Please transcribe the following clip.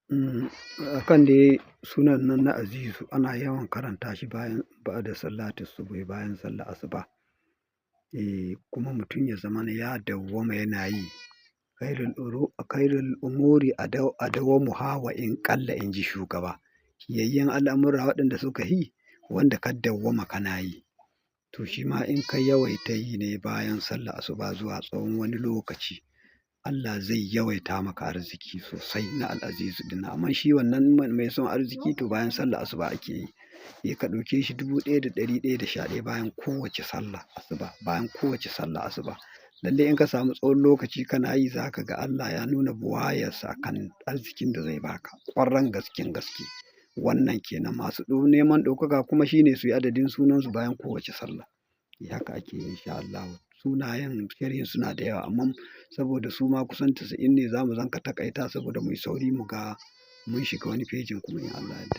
Akan dai sunan nan na Azizu ana yawan karanta shi bayan ba'da salati subuhi bayan sallar asuba. Kuma mutum ya zamana ya dawwama yana yi. Khairul umuri adawamuha wa in ƙalla in ji shugaba. Fiyayyen al'amura waɗanda suka yi wanda ka dawwama kana yi. To shi ma in ka yawaita yi ne bayan sallar asuba zuwa tsawon wani lokaci, Allah zai yawaita maka arziki sosai na Al'azizu ɗin nan. Amma shi wannan mai son arziki to bayan sallar asuba ake yi. Ka ɗauke shi 1111 bayan kowace sallah asuba, bayan kowace sallah asuba. Lallai in ka samu tsawon lokaci kana yi za ka ga Allah ya nuna buwayarsa kan arzikin da zai baka. Ƙwaran gasken gaske. Wannan kenan masu neman ɗaukaka kuma shine su yi adadin sunansu bayan kowace sallah. Haka ake yi in sha Allahu. Sunayen sharhin suna da yawa amma saboda su ma kusan 90 ne za mu zanka taƙaita saboda mu yi sauri mu ga mun shiga wani fejin kuma in Allah ya yarda.